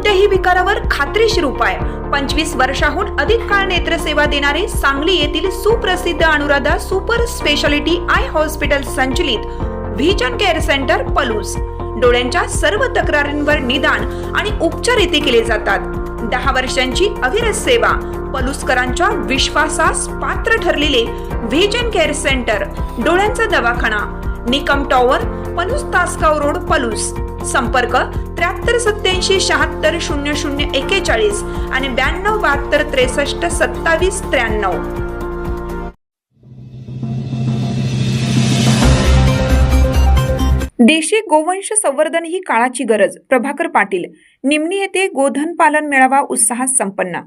कोणत्याही विकारावर खात्रीशीर उपाय। 25 वर्षाहून अधिक काळ नेत्रसेवा देणारे सांगली येथील सुप्रसिद्ध Anuradha super speciality I hospital संचलित व्हिजन केअर सेंटर पलूस। डोळ्यांच्या सर्व तक्रारींवर निदान आणि उपचार येथे केले जातात। 10 वर्षांची अविरत सेवा। पलूसकरांच्या विश्वासास पात्र ठरलेले व्हिजन केअर सेंटर, डोळ्यांचा दवाखाना, निकम टॉवर, पलूस तासगाव रोड, पलूस। संपर्क 7387760041 आणि 9272632793। देशी गोवंश संवर्धन ही काळाची गरज। प्रभाकर पाटील। निमणी येथे गोधन पालन मेळावा उत्साहात संपन्न।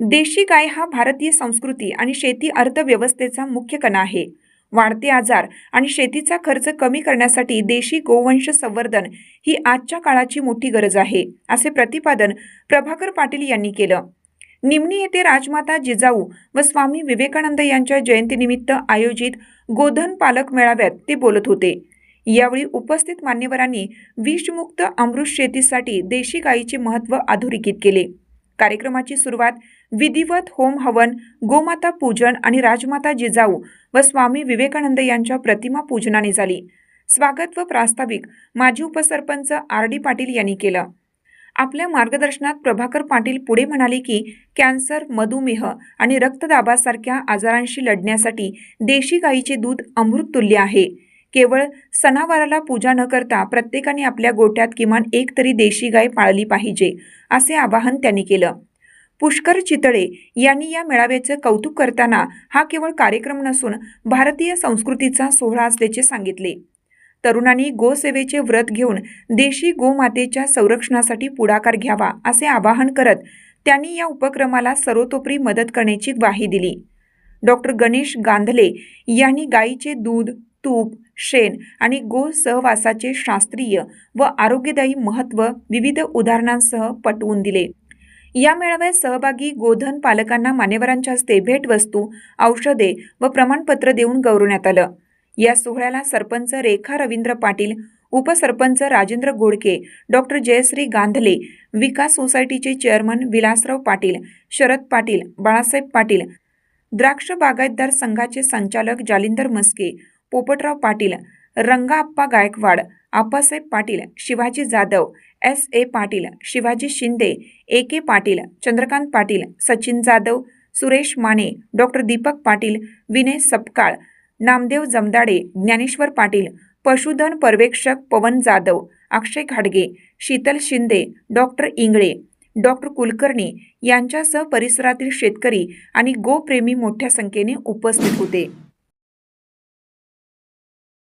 देशी गाय हा भारतीय संस्कृती आणि शेती अर्थव्यवस्थेचा मुख्य कणा आहे। वाढते आजार आणि शेतीचा खर्च कमी करण्यासाठी देशी गोवंश संवर्धन ही आजच्या काळाची मोठी गरज आहे, असे प्रतिपादन प्रभाकर पाटील यांनी केलं। निमणी येथे राजमाता जिजाऊ व स्वामी विवेकानंद यांच्या जयंतीनिमित्त आयोजित गोधन पालक मेळाव्यात ते बोलत होते। यावेळी उपस्थित मान्यवरांनी विषमुक्त अमृत शेतीसाठी देशी गायीचे महत्त्व अधोरेखित केले। कार्यक्रमाची सुरुवात विधिवत होम हवन, गोमाता पूजन आणि राजमाता जिजाऊ व स्वामी विवेकानंद यांच्या प्रतिमा पूजनाने झाली। स्वागत व प्रास्ताविक माजी उपसरपंच RD पाटील यांनी केलं। आपल्या मार्गदर्शनात प्रभाकर पाटील पुढे म्हणाले की कॅन्सर, मधुमेह आणि रक्तदाबासारख्या आजारांशी लढण्यासाठी देशी गायीचे दूध अमृततुल्य आहे। केवळ सणावाराला पूजा न करता प्रत्येकाने आपल्या गोठ्यात किमान एक तरी देशी गाय पाळली पाहिजे, असे आवाहन त्यांनी केलं। पुष्कर चितळे यांनी या मेळाव्याचे कौतुक करताना हा केवळ कार्यक्रम नसून भारतीय संस्कृतीचा सोहळा असल्याचे सांगितले। तरुणांनी गोसेवेचे व्रत घेऊन देशी गोमातेच्या संरक्षणासाठी पुढाकार घ्यावा, असे आवाहन करत त्यांनी या उपक्रमाला सर्वतोपरी मदत करण्याची ग्वाही दिली। डॉक्टर गणेश गांधले यांनी गायीचे दूध, तूप, शेण आणि गो सहवासाचे शास्त्रीय व आरोग्यदायी महत्त्व विविध उदाहरणांसह पटवून दिले। या मेळाव्यात सहभागी गोधन पालकांना मान्यवरांच्या हस्ते भेटवस्तू, औषधे व प्रमाणपत्र देऊन गौरवण्यात आलं। या सोहळ्याला सरपंच रेखा रवींद्र पाटील, उपसरपंच राजेंद्र गोडके, डॉक्टर जयश्री गांधले, विकास सोसायटीचे चेअरमन विलासराव पाटील, शरद पाटील, बाळासाहेब पाटील, द्राक्ष बागायतदार संघाचे संचालक Jalindar Maske, Popatrao Patil, Rangappa Gaikwad, Appasaheb Patil, Shivaji Jadhav, SA Patil, Shivaji Shinde, AK Patil, Chandrakant Patil, Sachin Jadhav, Suresh Mane, doctor Deepak Patil, Vinay Sapkal, Namdev Jamdade, Dnyaneshwar Patil, पशुधन पर्यवेक्षक पवन जाधव, अक्षय घाडगे, शीतल शिंदे, डॉक्टर इंगळे, डॉक्टर कुलकर्णी यांच्यासह परिसरातील शेतकरी आणि गोप्रेमी मोठ्या संख्येने उपस्थित होते।